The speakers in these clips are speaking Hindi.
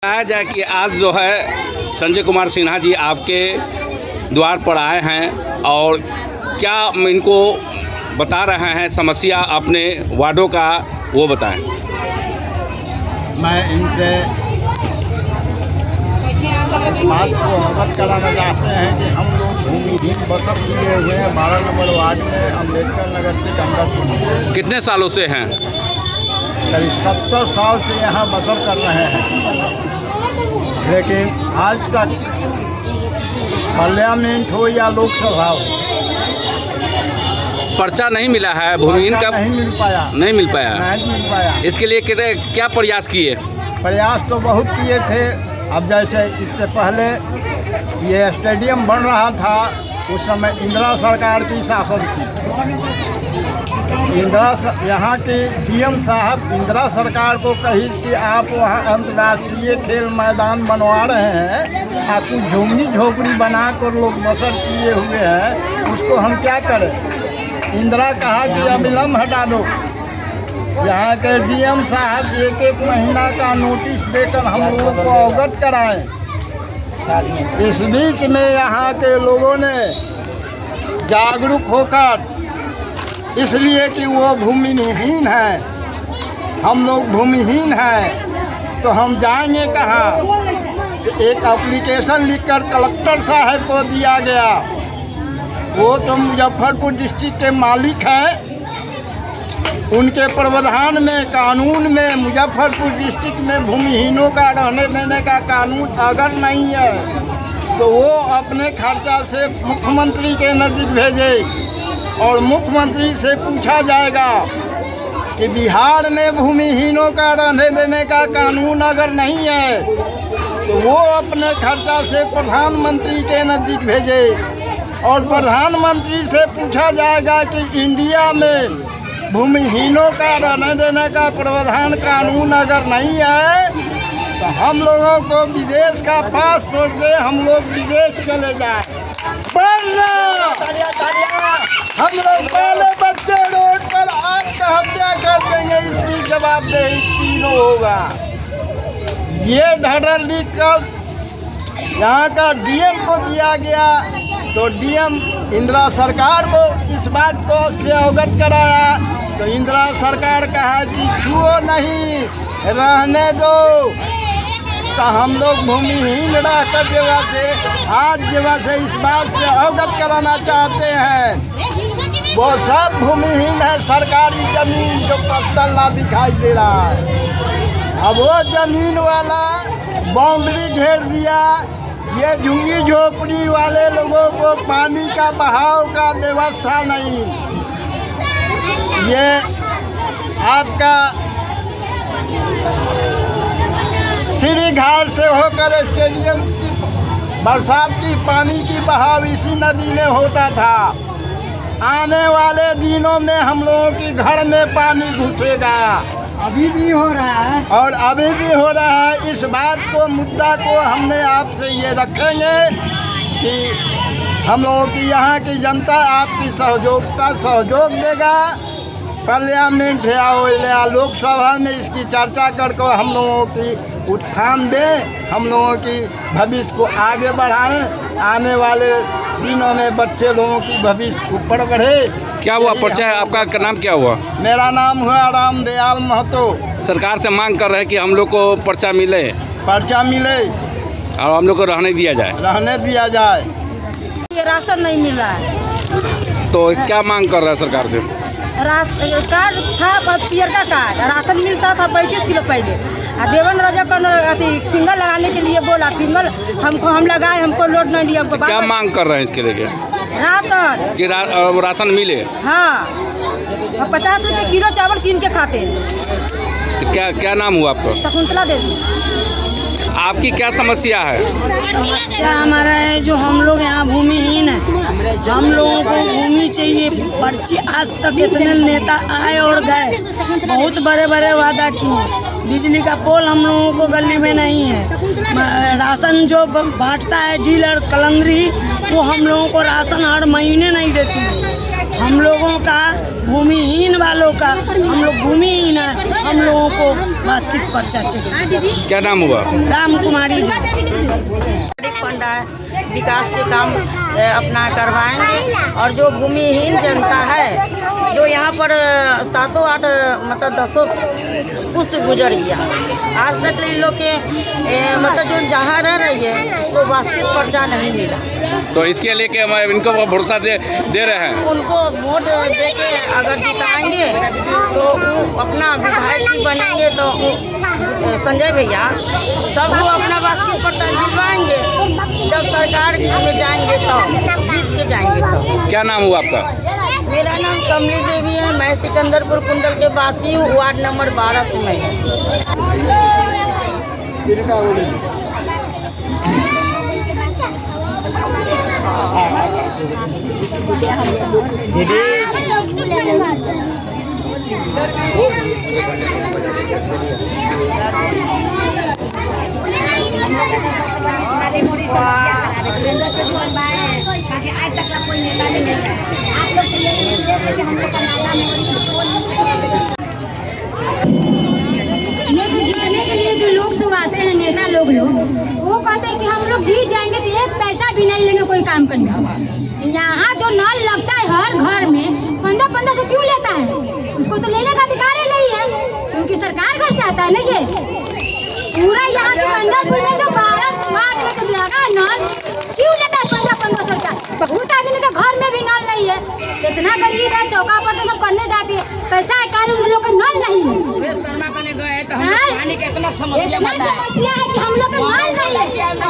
बताया जाए कि आज जो है संजय कुमार सिन्हा जी आपके द्वार पर आए हैं और क्या इनको बता रहे हैं समस्या अपने वार्डों का, वो बताएं। मैं इनसे बात को अवगत कराना चाहते हैं कि हम लोग भूमिहीन बसत किए हुए हैं 12 नंबर वार्ड में अम्बेडकर नगर से गंगापुर। कितने सालों से हैं? करीब 70 साल से यहाँ बसर कर रहे हैं, लेकिन आज तक पार्लियामेंट हो या लोकसभा हो, पर्चा नहीं मिला है भूमिहीन का। नहीं मिल पाया। नहीं मिल पाया। नहीं मिल पाया। इसके लिए क्या प्रयास किए? प्रयास तो बहुत किए थे। अब जैसे इससे पहले ये स्टेडियम बन रहा था, उस समय इंदिरा सरकार की शासन थी। यहाँ के डीएम साहब इंदिरा सरकार को कही कि आप वहाँ अंतर्राष्ट्रीय खेल मैदान बनवा रहे हैं, आपको झुग्गी झोपड़ी बना कर लोग बसर किए हुए हैं, उसको हम क्या करें। इंदिरा कहा कि अविलंब हटा दो। यहाँ के डीएम साहब एक एक महीना का नोटिस देकर हम लोगों को अवगत कराएं। इस बीच में यहाँ के लोगों ने जागरूक होकर, इसलिए कि वो भूमिहीन है, हम लोग भूमिहीन हैं, तो हम जाएंगे कहाँ। एक एप्लीकेशन लिखकर कलेक्टर साहब को दिया गया। वो तो मुजफ्फरपुर डिस्ट्रिक्ट के मालिक हैं, उनके प्रावधान में, कानून में मुजफ्फरपुर डिस्ट्रिक्ट में भूमिहीनों का रहने देने का कानून अगर नहीं है तो वो अपने खर्चा से मुख्यमंत्री के नज़दीक भेजे और मुख्यमंत्री से पूछा जाएगा कि बिहार में भूमिहीनों का रहने देने का कानून अगर नहीं है तो वो अपने खर्चा से प्रधानमंत्री के नज़दीक भेजे और प्रधानमंत्री से पूछा जाएगा कि इंडिया में भूमिहीनों का रहने देने का प्रावधान कानून अगर नहीं है तो हम लोगों को विदेश का पासपोर्ट दे, हम लोग विदेश चले जाए। हम लोग पहले बच्चे रोड पर आत्महत्या कर देंगे, इसकी जवाबदेही तीनों होगा। ये ढर्डर लिख कर यहाँ का डीएम को दिया गया, तो डीएम इंदिरा सरकार को इस बात को से अवगत कराया, तो इंदिरा सरकार कहा कि छुओ नहीं, रहने दो। तो हम लोग भूमिहीन रहकर आज से इस बात से अवगत कराना चाहते हैं। वो सब भूमिहीन है। सरकारी जमीन जो पत्तल ना दिखाई दे रहा है, अब वो जमीन वाला बाउंड्री घेर दिया। ये झुग्गी झोपड़ी वाले लोगों को पानी का बहाव का व्यवस्था नहीं। ये आपका श्री घाट से होकर स्टेडियम की बरसात की पानी की बहाव इसी नदी में होता था। आने वाले दिनों में हम लोगों के घर में पानी घुसेगा। अभी भी हो रहा है और अभी भी हो रहा है। इस बात को, मुद्दा को हमने आपसे ये रखेंगे कि हम लोगों की यहाँ की जनता आपकी सहयोग देगा। पार्लियामेंट या लोकसभा में इसकी चर्चा करके हम लोगों की उत्थान दें, हम लोगों की भविष्य को आगे बढ़ाएं। आने वाले दिनों में बच्चे लोगों की भविष्य ऊपर बढ़े। क्या हुआ पर्चा है आपका? नाम क्या हुआ? मेरा नाम हुआ राम दयाल महतो। सरकार से मांग कर रहे हैं कि हम लोग को पर्चा मिले और हम लोग को रहने दिया जाए। ये राशन नहीं मिल रहा है, तो क्या मांग कर रहा है सरकार से? कार्ड था, पियर का कार्ड, राशन मिलता था 35 किलो पहले। देवन राजा का फिंगर लगाने के लिए बोला, फिंगर हम लगाए, हमको लोड नहीं दिया। हमको क्या मांग कर रहे हैं इसके लिए? राशन कि राशन मिले। हाँ, 50 रुपये किलो चावल कीन के खाते हैं। तो क्या नाम हुआ आपका? शकुंतला देवी। आपकी क्या समस्या है? समस्या हमारा है जो हम लोग यहाँ भूमिहीन है, हम लोगों को भूमि चाहिए। पर्ची आज तक इतने नेता आए और गए, बहुत बड़े बड़े वादा किए। बिजली का पोल हम लोगों को गली में नहीं है। राशन जो बांटता है डीलर कलंदरी, वो हम लोगों को राशन हर महीने नहीं देती है। हम लोगों का भूमिहीन वालों का, हम लोग भूमिहीन है, हम लोगों को बास्केट पर्चा चाहिए। क्या नाम हुआ? राम कुमारी जी। फंड है, विकास के काम अपना करवाएंगे। और जो भूमिहीन जनता है, जो यहाँ पर 7-8 मतलब 10 पुस्त गुजर गया, आज तक इन लोग के मतलब जो जहाँ रह रही है उसको बास्केट पर्चा नहीं मिला। तो इसके लेके हम इनको भरोसा दे रहे हैं। उनको वोट दे के अगर जिताएंगे तो अपना विधायक भी बनेंगे, तो संजय भैया सबको अपना बास्केट पर्चा दिलवाएंगे। जब सरकार में जाएंगे तो जीत के जाएंगे। तो क्या नाम हुआ आपका? मेरा नाम कमली देवी है। मैं सिकंदरपुर कुंडल के वासी हूँ, वार्ड नंबर 12 से मैं जीतने के लिए जो लोग सब आते हैं, नेता लोग वो कहते हैं कि हम लोग जीत जाएंगे तो एक पैसा भी नहीं लेंगे कोई काम करने। यहाँ जो नल लगता है हर घर में 1500 क्यों लेता है? उसको तो लेने का अधिकार ही नहीं है, क्योंकि सरकार घर से आता है ना। ये पूरा यहाँ से सिकंदरपुर में जो 12 वार्ड में जो लगा नल क्यों लेता है 1500 रुपया? बहुत आदमी के घर में भी नल नहीं है। इतना गरीब है, चौका पर तो सब करने जाती है, पैसा है कारण उन लोग का नल नहीं है। शर्मा करने गए तो हम पानी का इतना समस्या है कि हम लोग का नल नहीं है।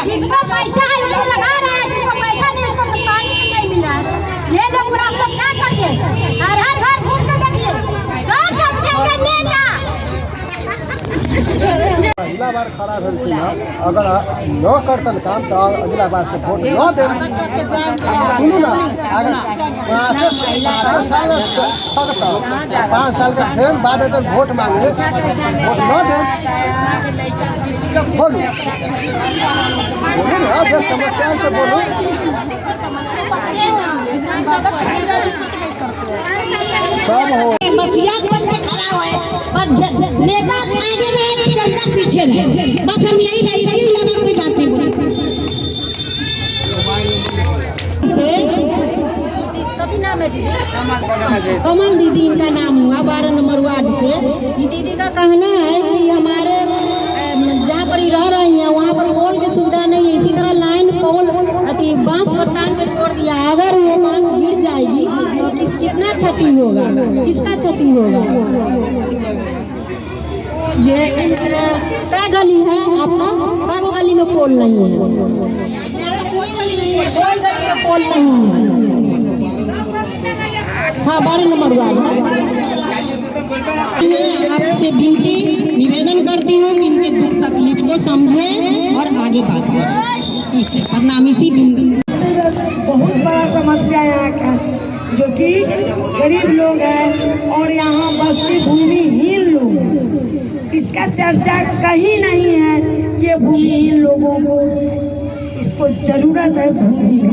जिसको पैसा है वो लोग लगा रहा है, जिसको पैसा नहीं उसको पानी नहीं मिल रहा है। ये लोग पूरा हम लोग क्या करके हर घर घूम के देखिए, सब समझेंगे नेता। अगला बार खड़ा भेलखिन अगर न करतन काम तो अगला बार से वोट न दे। सुनू ना, अगर 5 साल के फिर बाद अगर वोट मांगे वोट न दे, बोलू ना जो समस्या से बोलू। सब हो नेता आगे रहे, जनता पीछे रहे, बस हम यही नहीं, इसलिए कोई बात नहीं बोली। कमल दीदी इनका नाम हुआ, 12 नंबर वार्ड से। ये दीदी का कहना है कि हमारे जहाँ पर रह रही हैं वहाँ पर पोल की सुविधा नहीं है। इसी तरह लाइन पोल अति बांस पर टांग के छोड़ दिया। अगर वो बांस गिर जाएगी तो कितना क्षति होगा, किसका क्षति होगा? ये क्या गली है आपका? बागो गली में पोल नहीं है, कोई गली में पोल नहीं है। हाँ, 12 नंबर वार्ड। आपसे विनती निवेदन करती हूँ कि इनके दुख तकलीफ को समझें और आगे बात करें। ठीक है, प्रणाम। इसी बहुत बड़ा समस्या यहाँ का, जो कि गरीब लोग हैं और यहाँ बस्ती भूमिहीन लोग, इसका चर्चा कहीं नहीं है। ये भूमिहीन लोगों को इसको जरूरत है भूमि की।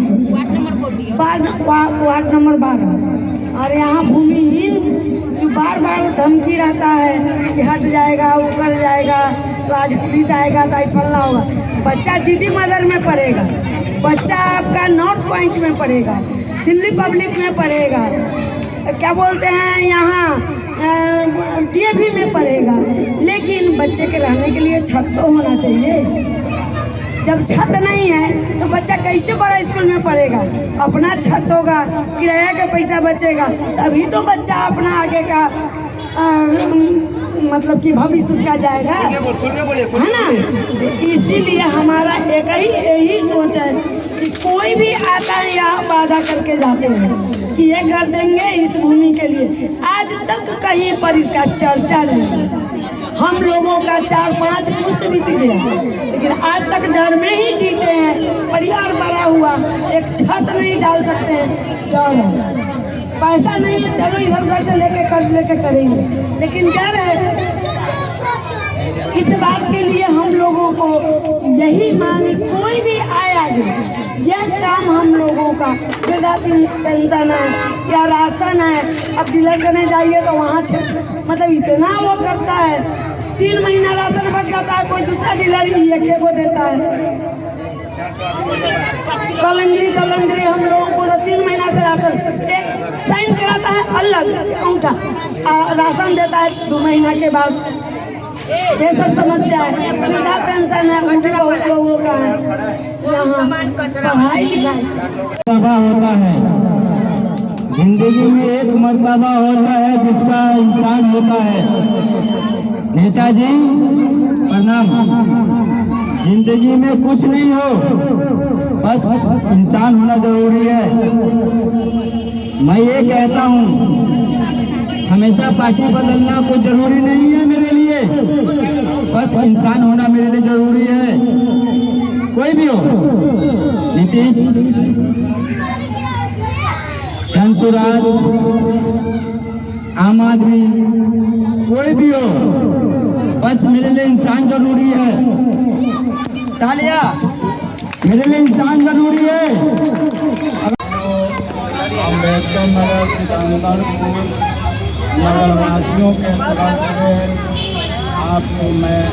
वार्ड नंबर 12 और यहाँ भूमिहीन बार बार धमकी रहता है कि हट जाएगा, उखड़ जाएगा, तो आज पुलिस आएगा तो फलना होगा। बच्चा जीटी मदर में पढ़ेगा, बच्चा आपका नॉर्थ पॉइंट में पढ़ेगा, दिल्ली पब्लिक में पढ़ेगा, क्या बोलते हैं यहाँ DAV में पढ़ेगा। लेकिन बच्चे के रहने के लिए छत तो होना चाहिए। जब छत नहीं है तो बच्चा कैसे बड़ा स्कूल में पढ़ेगा? अपना छत होगा, किराया का पैसा बचेगा, तभी तो बच्चा अपना आगे का मतलब कि भविष्य उसका जाएगा, है ना। इसीलिए हमारा एक ही यही सोच है कि कोई भी आता है यहाँ वादा करके जाते हैं कि ये कर देंगे इस भूमि के लिए। आज तक कहीं पर इसका चर्चा नहीं। हम लोगों का 4-5 पुस्त बीत गया, लेकिन आज तक डर में ही जीते हैं। परिवार बड़ा हुआ, एक छत नहीं डाल सकते हैं, डर है। पैसा नहीं है, चलो इधर उधर से लेके कर्ज लेके करेंगे, लेकिन डर है। इस बात के लिए लोगों को यही मांग, कोई भी आए आगे, यह काम हम लोगों का, वृद्धा पेंशन है या राशन है। अब डीलर करने जाइए तो वहाँ मतलब इतना वो करता है, 3 महीना राशन बढ़ जाता है, कोई दूसरा डीलर ही एक को देता है। कलंदरी हम लोगों को तो 3 महीना से राशन, एक साइन कराता है अलग अंगूठा, राशन देता है 2 महीना के बाद। ये सब समस्या है। वृद्धा पेंशन है, वो भी बहुत लोगों का है। यहाँ पढ़ाई लिखाई होता है, जिंदगी में एक मर्तबा होता है जिसका इंसान होता है। नेताजी प्रणाम। जिंदगी में कुछ नहीं हो, बस इंसान होना जरूरी है। मैं ये कहता हूँ, हमेशा पार्टी बदलना कोई जरूरी नहीं है मेरे लिए, बस इंसान होना मेरे लिए जरूरी है। कोई भी हो, नीतीश, जनसुराज, आम आदमी, कोई भी हो, बस मेरे लिए इंसान जरूरी है। तालिया, मेरे लिए इंसान जरूरी है। अम्बेडकर नगर सिकंदरपुर नगरवासियों के तरफ से आपको मैं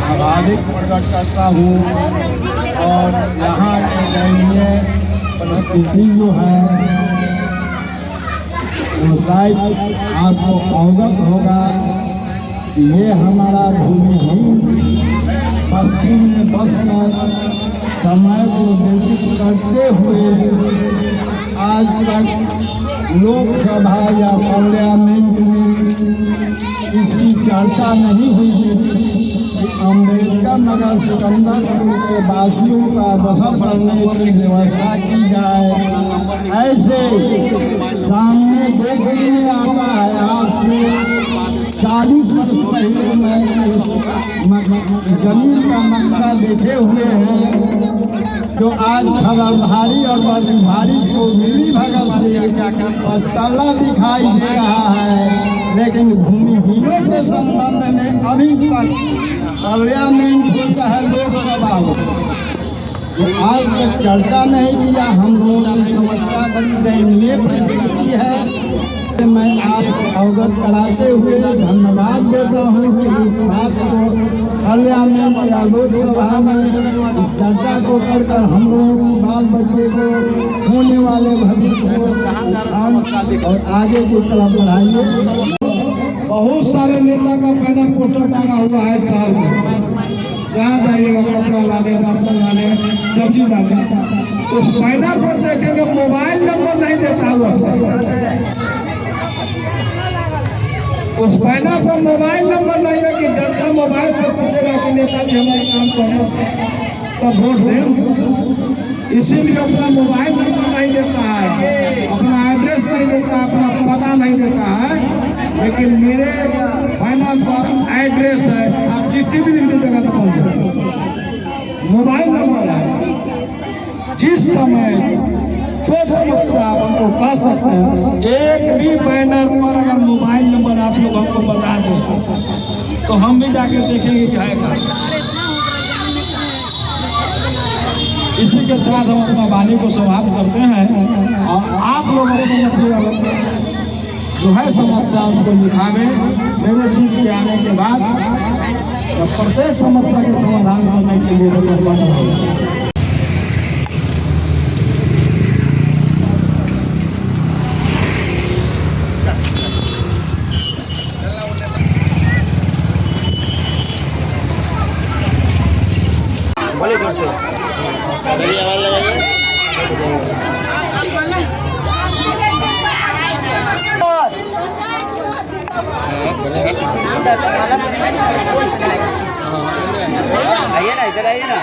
आभारी प्रकट करता हूँ। और यहाँ के दयनीय परिस्थिति जो है वो शायद आपको अवगत होगा। ये हमारा भूमिहीन पश्चिम में बसकर समय को व्यतीत करते हुए आज तक लोकसभा या पार्लियामेंट में इसकी चर्चा नहीं हुई कि अम्बेडकर नगर सिकंदरपुर के वासियों का बसर करने की व्यवस्था की जाए। ऐसे सामने देखने में आता है, आज से 40 वर्ष पहले मैं जमीन का नक्शा देखे हुए हैं, जो आज खबरधारी और बर्दीधारी को मिली भगत से पस्तला दिखाई दे रहा है। लेकिन भूमिहीनों के संबंध में अभी तक पार्लियामेंट हो चाहे लोकसभा हो, आज तक चर्चा नहीं किया। हम लोगों की समस्या बड़ी दयनीय परिस्थिति है। मैं आपको अवगत कराते हुए धन्यवाद देता हूँ कि इस बात को पार्लियामेंट या लोकसभा में इस चर्चा को कर हम लोगों की बाल बच्चे को होने वाले भविष्य को और आगे की तरफ बढ़ाइए। बहुत सारे नेता का पहला पोस्टर टांगा हुआ है शहर में, जहाँ जाइएगा कपड़ा लाने, राशन लाने, सब्जी लाने, उस बैनर पर देखेंगे मोबाइल नंबर नहीं देता हुआ। उस बैनर पर मोबाइल नंबर नहीं है कि जनता मोबाइल पर पूछेगा कि नेताजी हमारे काम करना तब वोट दें। इसीलिए अपना मोबाइल नंबर नहीं देता है, अपना एड्रेस नहीं देता, अपना पता नहीं देता है। लेकिन मेरे फाइनल पर एड्रेस है, आप चिट्ठी भी लिख दीजिएगा तो पहुँच जाएगा। मोबाइल नंबर है, जिस समय जो समस्या आप हमको कह सकते हैं, एक भी बैनर पर अगर मोबाइल नंबर आप लोग हमको बता दें तो हम भी जाके देखेंगे क्या है। इसी के साथ हम अपना वाणी को समाप्त करते हैं और आप लोग अपने जो है समस्या उसको लिखावे। मेरे जीत के आने के बाद प्रत्येक समस्या के समाधान करने के लिए वचनबद्ध होगा। आइए ना, इधर आइए ना।